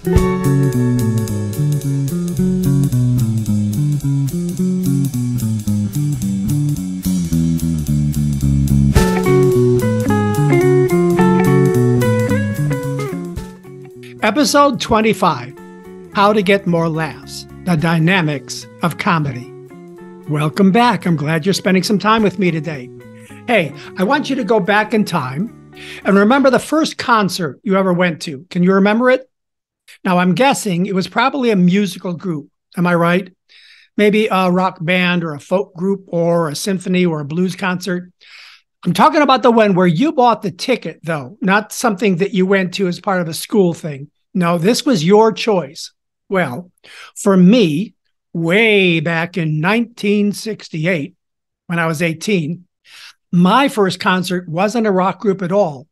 Episode 25, How to Get More Laughs, the Dynamics of Comedy. Welcome back. I'm glad you're spending some time with me today. Hey, I want you to go back in time and remember the first concert you ever went to. Can you remember it? Now, I'm guessing it was probably a musical group. Am I right? Maybe a rock band or a folk group or a symphony or a blues concert. I'm talking about the one where you bought the ticket, though, not something that you went to as part of a school thing. No, this was your choice. Well, for me, way back in 1968, when I was 18, my first concert wasn't a rock group at all.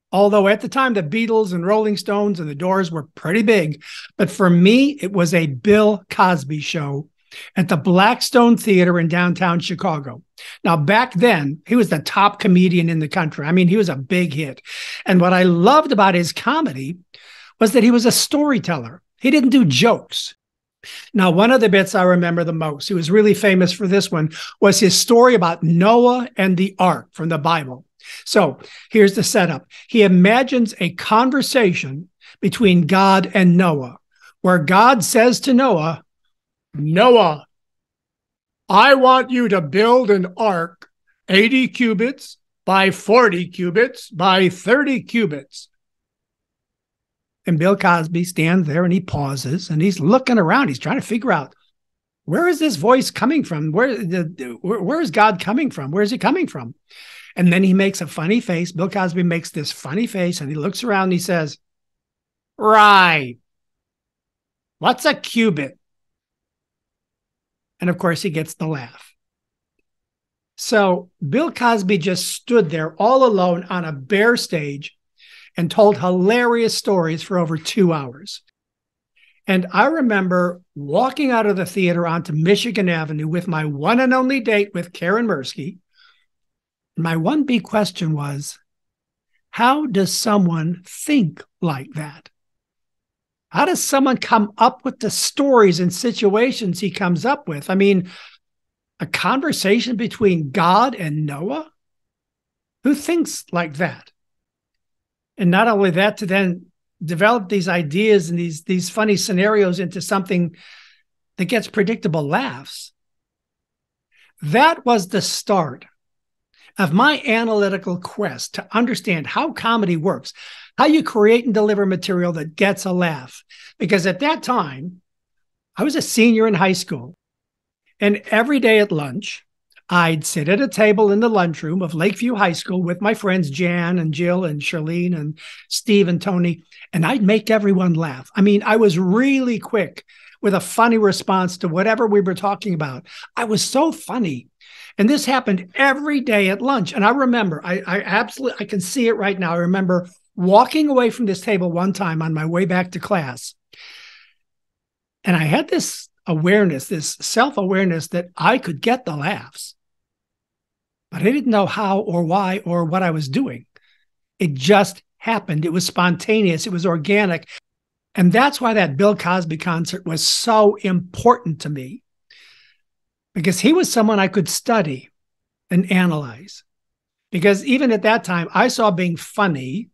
Although at the time, the Beatles and Rolling Stones and the Doors were pretty big. But for me, it was a Bill Cosby show at the Blackstone Theater in downtown Chicago. Now, back then, he was the top comedian in the country. I mean, he was a big hit. And what I loved about his comedy was that he was a storyteller. He didn't do jokes. Now, one of the bits I remember the most, he was really famous for this one, was his story about Noah and the ark from the Bible. So here's the setup. He imagines a conversation between God and Noah, where God says to Noah, "Noah, I want you to build an ark 80 cubits by 40 cubits by 30 cubits. And Bill Cosby stands there and he pauses and he's looking around. He's trying to figure out, where is this voice coming from? Where is God coming from? Where is he coming from? And then he makes a funny face. Bill Cosby makes this funny face and he looks around and he says, "Right. What's a cubit?" And of course, he gets the laugh. So Bill Cosby just stood there all alone on a bare stage and told hilarious stories for over 2 hours. And I remember walking out of the theater onto Michigan Avenue with my one and only date with Karen Mirsky. My one big question was, how does someone think like that? How does someone come up with the stories and situations he comes up with? I mean, a conversation between God and Noah? Who thinks like that? And not only that, to then develop these ideas and these funny scenarios into something that gets predictable laughs. That was the start of my analytical quest to understand how comedy works, how you create and deliver material that gets a laugh. Because at that time, I was a senior in high school. And every day at lunch, I'd sit at a table in the lunchroom of Lakeview High School with my friends Jan and Jill and Charlene and Steve and Tony, and I'd make everyone laugh. I mean, I was really quick with a funny response to whatever we were talking about. I was so funny. And this happened every day at lunch. And I remember, I can see it right now. I remember walking away from this table one time on my way back to class. And I had this awareness, this self-awareness that I could get the laughs. But I didn't know how or why or what I was doing. It just happened. It was spontaneous. It was organic. And that's why that Bill Cosby concert was so important to me. Because he was someone I could study and analyze. Because even at that time, I saw being funny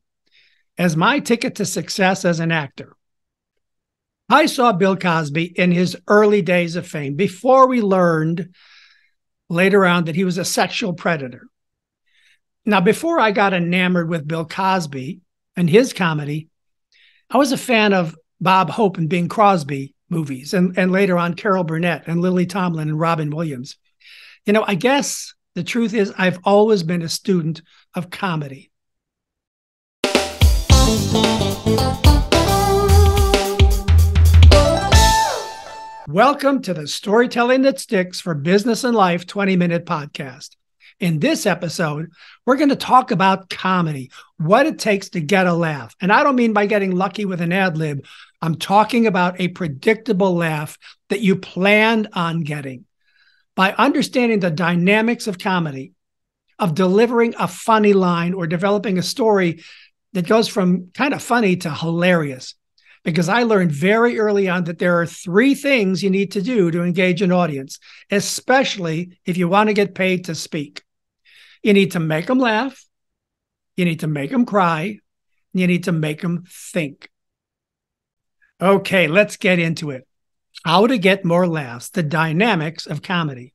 as my ticket to success as an actor. I saw Bill Cosby in his early days of fame, before we learned later on that he was a sexual predator. Now, before I got enamored with Bill Cosby and his comedy, I was a fan of Bob Hope and Bing Crosby movies, and later on Carol Burnett and Lily Tomlin and Robin Williams. You know, I guess the truth is I've always been a student of comedy. Welcome to the Storytelling That Sticks for Business and Life 20-Minute Podcast. In this episode, we're going to talk about comedy, what it takes to get a laugh. And I don't mean by getting lucky with an ad-lib. I'm talking about a predictable laugh that you planned on getting. By understanding the dynamics of comedy, of delivering a funny line or developing a story that goes from kind of funny to hilarious. because I learned very early on that there are 3 things you need to do to engage an audience, especially if you want to get paid to speak. You need to make them laugh. You need to make them cry. You need to make them think. Okay, let's get into it. How to get more laughs, the dynamics of comedy.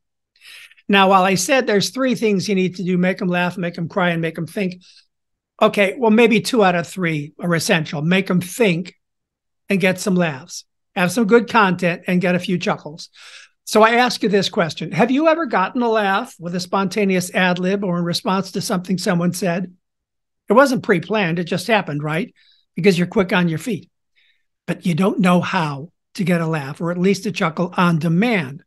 Now, while I said there's 3 things you need to do, make them laugh, make them cry, and make them think. Okay, well, maybe 2 out of 3 are essential. Make them think and get some laughs. Have some good content and get a few chuckles. So I ask you this question. Have you ever gotten a laugh with a spontaneous ad-lib or in response to something someone said? It wasn't pre-planned. It just happened, right? Because you're quick on your feet. But you don't know how to get a laugh or at least a chuckle on demand.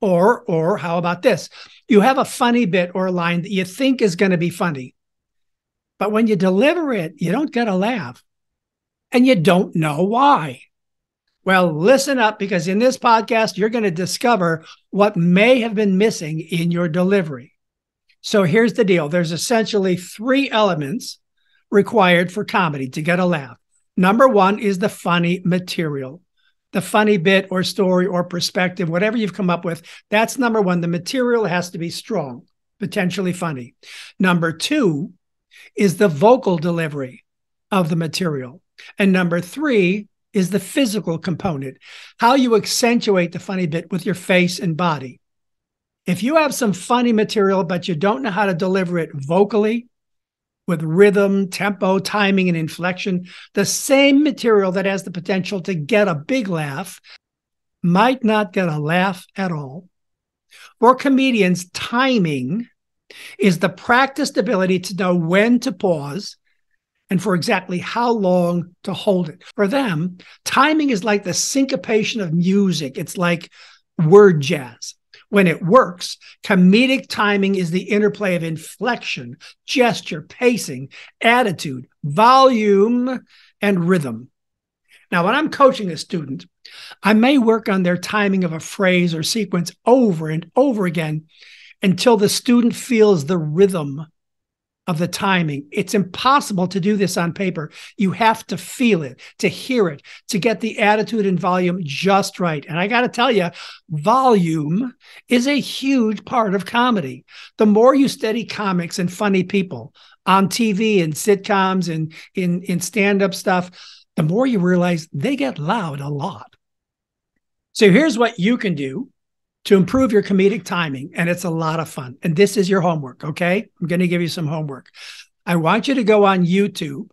Or how about this? You have a funny bit or a line that you think is going to be funny. But when you deliver it, you don't get a laugh. And you don't know why. Well, listen up, because in this podcast, you're going to discover what may have been missing in your delivery. So here's the deal. There's essentially 3 elements required for comedy to get a laugh. Number 1 is the funny material. The funny bit or story or perspective, whatever you've come up with, that's number 1. The material has to be strong, potentially funny. Number 2 is the vocal delivery of the material. And number 3 is the physical component, how you accentuate the funny bit with your face and body. If you have some funny material, but you don't know how to deliver it vocally, with rhythm, tempo, timing, and inflection, the same material that has the potential to get a big laugh might not get a laugh at all. For comedians, timing is the practiced ability to know when to pause and for exactly how long to hold it. For them, timing is like the syncopation of music. It's like word jazz. When it works, comedic timing is the interplay of inflection, gesture, pacing, attitude, volume, and rhythm. Now, when I'm coaching a student, I may work on their timing of a phrase or sequence over and over again until the student feels the rhythm of the timing. It's impossible to do this on paper. You have to feel it, to hear it, to get the attitude and volume just right. And I got to tell you, volume is a huge part of comedy. The more you study comics and funny people on TV and sitcoms and in stand-up stuff, the more you realize they get loud a lot. So here's what you can do to improve your comedic timing, and it's a lot of fun. And this is your homework, okay? I'm going to give you some homework. I want you to go on YouTube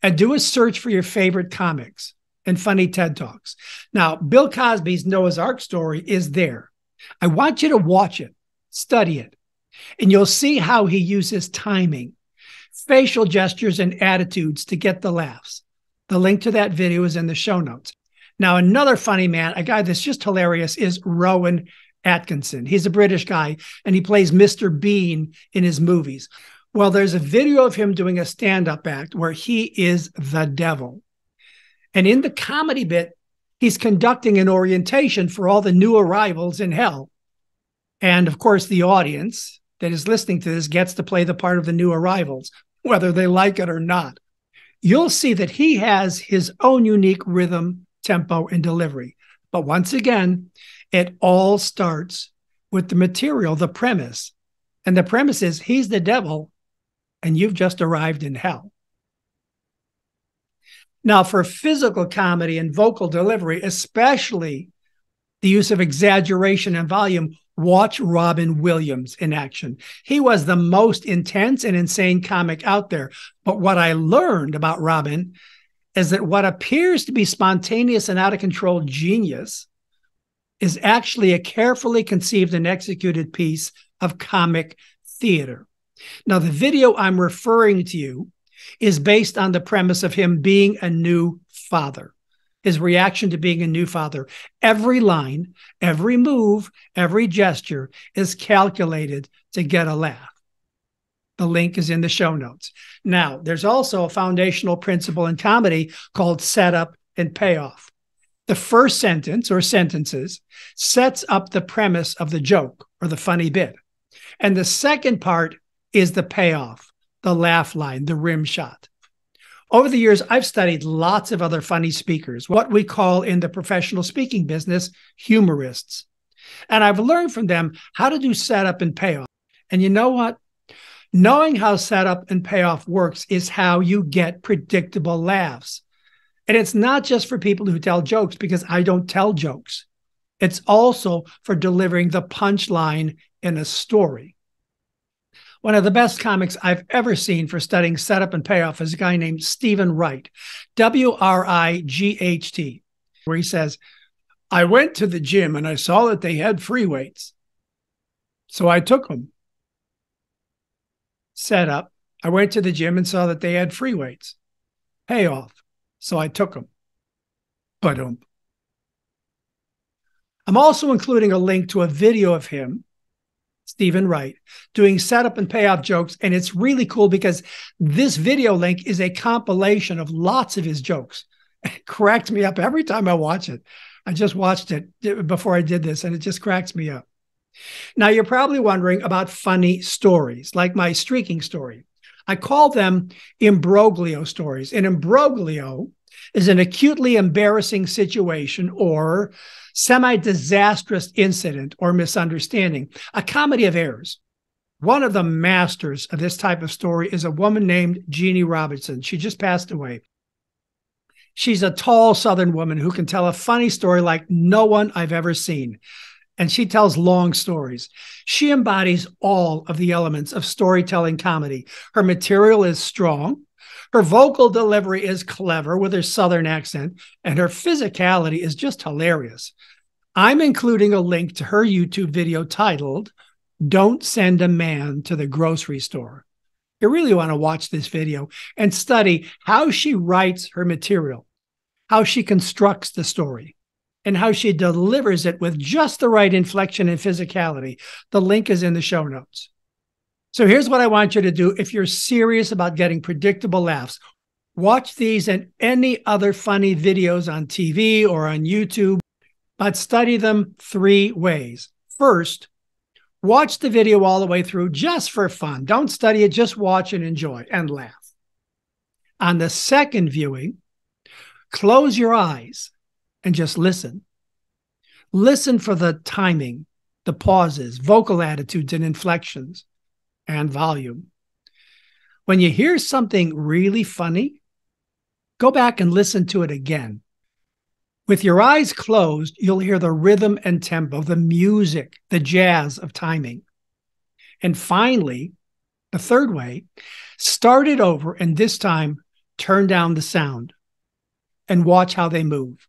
and do a search for your favorite comics and funny TED Talks. Now, Bill Cosby's Noah's Ark story is there. I want you to watch it, study it, and you'll see how he uses timing, facial gestures, and attitudes to get the laughs. The link to that video is in the show notes. Now, another funny man, a guy that's just hilarious, is Rowan Atkinson. He's a British guy, and he plays Mr. Bean in his movies. Well, there's a video of him doing a stand-up act where he is the devil. And in the comedy bit, he's conducting an orientation for all the new arrivals in hell. And, of course, the audience that is listening to this gets to play the part of the new arrivals, whether they like it or not. You'll see that he has his own unique rhythm, tempo, and delivery. But once again, it all starts with the material, the premise. And the premise is he's the devil and you've just arrived in hell. Now, for physical comedy and vocal delivery, especially the use of exaggeration and volume, watch Robin Williams in action. He was the most intense and insane comic out there. But what I learned about Robin is that what appears to be spontaneous and out of control genius is actually a carefully conceived and executed piece of comic theater. Now, the video I'm referring to you is based on the premise of him being a new father, his reaction to being a new father. Every line, every move, every gesture is calculated to get a laugh. The link is in the show notes. Now, there's also a foundational principle in comedy called setup and payoff. The first sentence or sentences sets up the premise of the joke or the funny bit. And the second part is the payoff, the laugh line, the rim shot. Over the years, I've studied lots of other funny speakers, what we call in the professional speaking business, humorists. And I've learned from them how to do setup and payoff. And you know what? Knowing how setup and payoff works is how you get predictable laughs. And it's not just for people who tell jokes, because I don't tell jokes. It's also for delivering the punchline in a story. One of the best comics I've ever seen for studying setup and payoff is a guy named Stephen Wright, Wright, where he says, I went to the gym and I saw that they had free weights. So I took them. Setup. I went to the gym and saw that they had free weights. Payoff. So I took them. Ba-dum. I'm also including a link to a video of him, Stephen Wright, doing setup and payoff jokes. And it's really cool because this video link is a compilation of lots of his jokes. It cracked me up every time I watch it. I just watched it before I did this, and it just cracks me up. Now, you're probably wondering about funny stories, like my streaking story. I call them Imbroglio stories. An imbroglio is an acutely embarrassing situation or semi-disastrous incident or misunderstanding, a comedy of errors. One of the masters of this type of story is a woman named Jeannie Robertson. She just passed away. She's a tall Southern woman who can tell a funny story like no one I've ever seen. And she tells long stories. She embodies all of the elements of storytelling comedy. Her material is strong. Her vocal delivery is clever with her Southern accent, and her physicality is just hilarious. I'm including a link to her YouTube video titled, Don't Send a Man to the Grocery Store. You really want to watch this video and study how she writes her material, how she constructs the story, and how she delivers it with just the right inflection and physicality. The link is in the show notes. So here's what I want you to do if you're serious about getting predictable laughs. Watch these and any other funny videos on TV or on YouTube, but study them 3 ways. First, watch the video all the way through just for fun. Don't study it, just watch and enjoy and laugh. On the second viewing, close your eyes and just listen. Listen for the timing, the pauses, vocal attitudes and inflections, and volume. When you hear something really funny, go back and listen to it again. With your eyes closed, you'll hear the rhythm and tempo, the music, the jazz of timing. And finally, the third way, start it over and this time turn down the sound and watch how they move,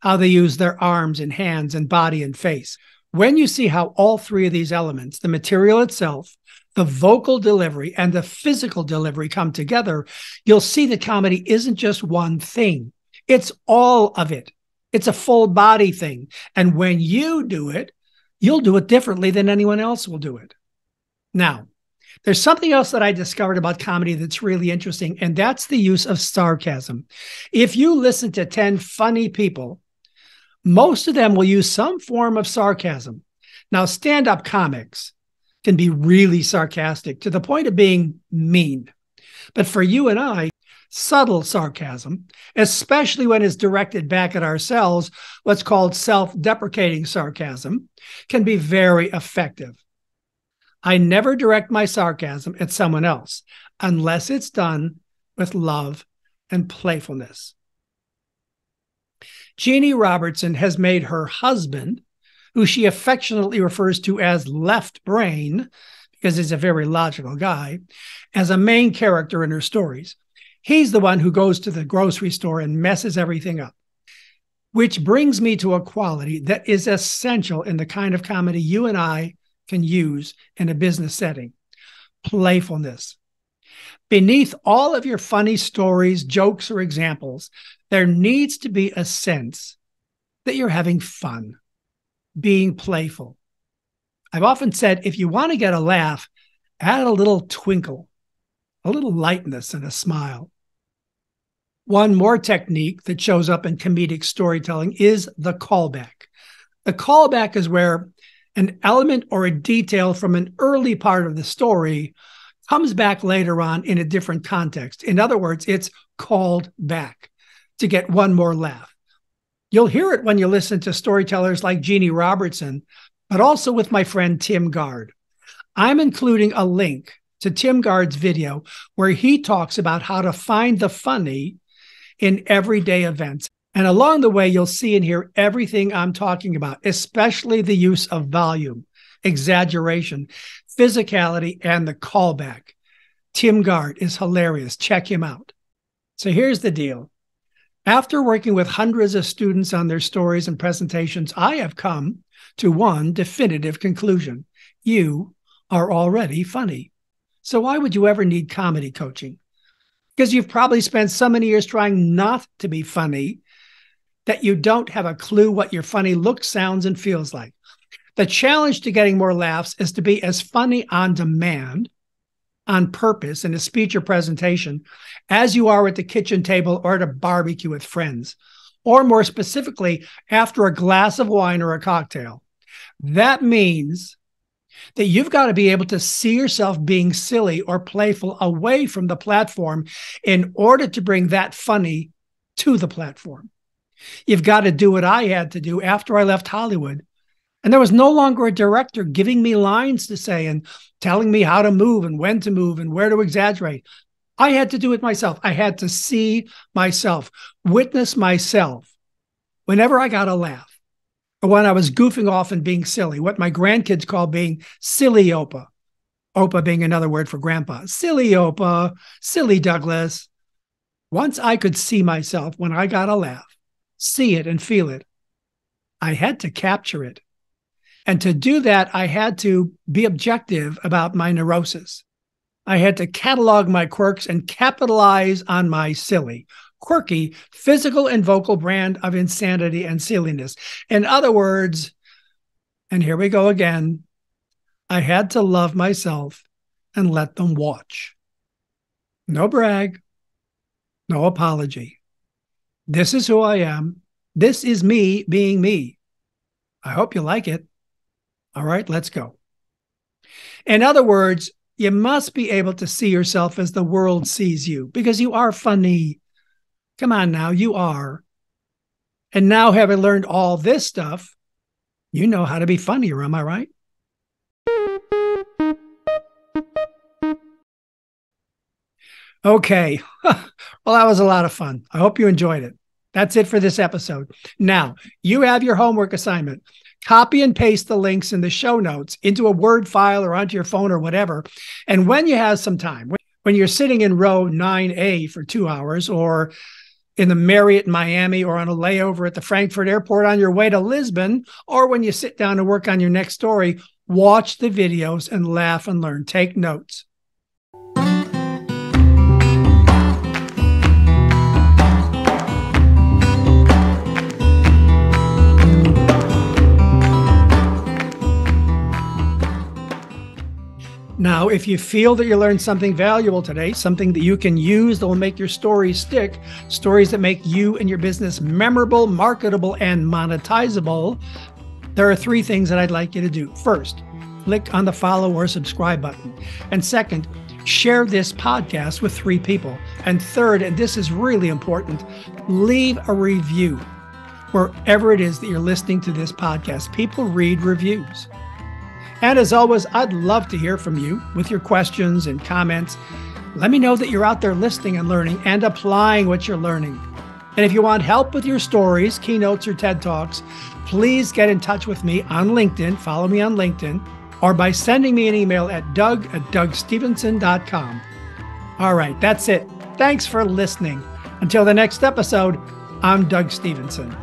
how they use their arms and hands and body and face. When you see how all 3 of these elements, the material itself, the vocal delivery, and the physical delivery come together, you'll see that comedy isn't just one thing. It's all of it. It's a full body thing. And when you do it, you'll do it differently than anyone else will do it. Now, there's something else that I discovered about comedy that's really interesting, and that's the use of sarcasm. If you listen to 10 funny people, most of them will use some form of sarcasm. Now, stand-up comics can be really sarcastic to the point of being mean. But for you and I, subtle sarcasm, especially when it's directed back at ourselves, what's called self-deprecating sarcasm, can be very effective. I never direct my sarcasm at someone else unless it's done with love and playfulness. Jeannie Robertson has made her husband, who she affectionately refers to as Left Brain, because he's a very logical guy, as a main character in her stories. He's the one who goes to the grocery store and messes everything up, which brings me to a quality that is essential in the kind of comedy you and I can use in a business setting: playfulness. Beneath all of your funny stories, jokes, or examples, there needs to be a sense that you're having fun, being playful. I've often said, if you want to get a laugh, add a little twinkle, a little lightness and a smile. One more technique that shows up in comedic storytelling is the callback. The callback is where an element or a detail from an early part of the story comes back later on in a different context. In other words, it's called back to get one more laugh. You'll hear it when you listen to storytellers like Jeannie Robertson, but also with my friend Tim Gard. I'm including a link to Tim Gard's video where he talks about how to find the funny in everyday events. And along the way, you'll see and hear everything I'm talking about, especially the use of volume, exaggeration, physicality, and the callback. Tim Gard is hilarious. Check him out. So here's the deal. After working with hundreds of students on their stories and presentations, I have come to one definitive conclusion. You are already funny. So why would you ever need comedy coaching? Because you've probably spent so many years trying not to be funny that you don't have a clue what your funny looks, sounds, and feels like. The challenge to getting more laughs is to be as funny on demand, on purpose, in a speech or presentation as you are at the kitchen table or at a barbecue with friends, or more specifically, after a glass of wine or a cocktail. That means that you've got to be able to see yourself being silly or playful away from the platform in order to bring that funny to the platform. You've got to do what I had to do after I left Hollywood. And there was no longer a director giving me lines to say and telling me how to move and when to move and where to exaggerate. I had to do it myself. I had to see myself, witness myself whenever I got a laugh. Or when I was goofing off and being silly, what my grandkids call being silly Opa. Opa being another word for grandpa. Silly Opa, silly Douglas. Once I could see myself when I got a laugh, see it and feel it, I had to capture it. And to do that, I had to be objective about my neurosis. I had to catalog my quirks and capitalize on my silly, quirky, physical and vocal brand of insanity and silliness. In other words, and here we go again, I had to love myself and let them watch. No brag, no apology. This is who I am. This is me being me. I hope you like it. All right, let's go. In other words, you must be able to see yourself as the world sees you because you are funny. Come on now, you are. And now, having learned all this stuff, you know how to be funnier, am I right? Okay. Well, that was a lot of fun. I hope you enjoyed it. That's it for this episode. Now, you have your homework assignment. Copy and paste the links in the show notes into a Word file or onto your phone or whatever. And when you have some time, when you're sitting in row 9A for 2 hours, or in the Marriott Miami, or on a layover at the Frankfurt airport on your way to Lisbon, or when you sit down to work on your next story, watch the videos and laugh and learn. Take notes. Now, if you feel that you learned something valuable today, something that you can use that will make your stories stick, stories that make you and your business memorable, marketable, and monetizable, there are 3 things that I'd like you to do. First, click on the follow or subscribe button. And second, share this podcast with 3 people. And third, and this is really important, leave a review wherever it is that you're listening to this podcast. People read reviews. And as always, I'd love to hear from you with your questions and comments. Let me know that you're out there listening and learning and applying what you're learning. And if you want help with your stories, keynotes, or TED Talks, please get in touch with me on LinkedIn. Follow me on LinkedIn, or by sending me an email at doug@dougstevenson.com. All right, that's it. Thanks for listening. Until the next episode, I'm Doug Stevenson.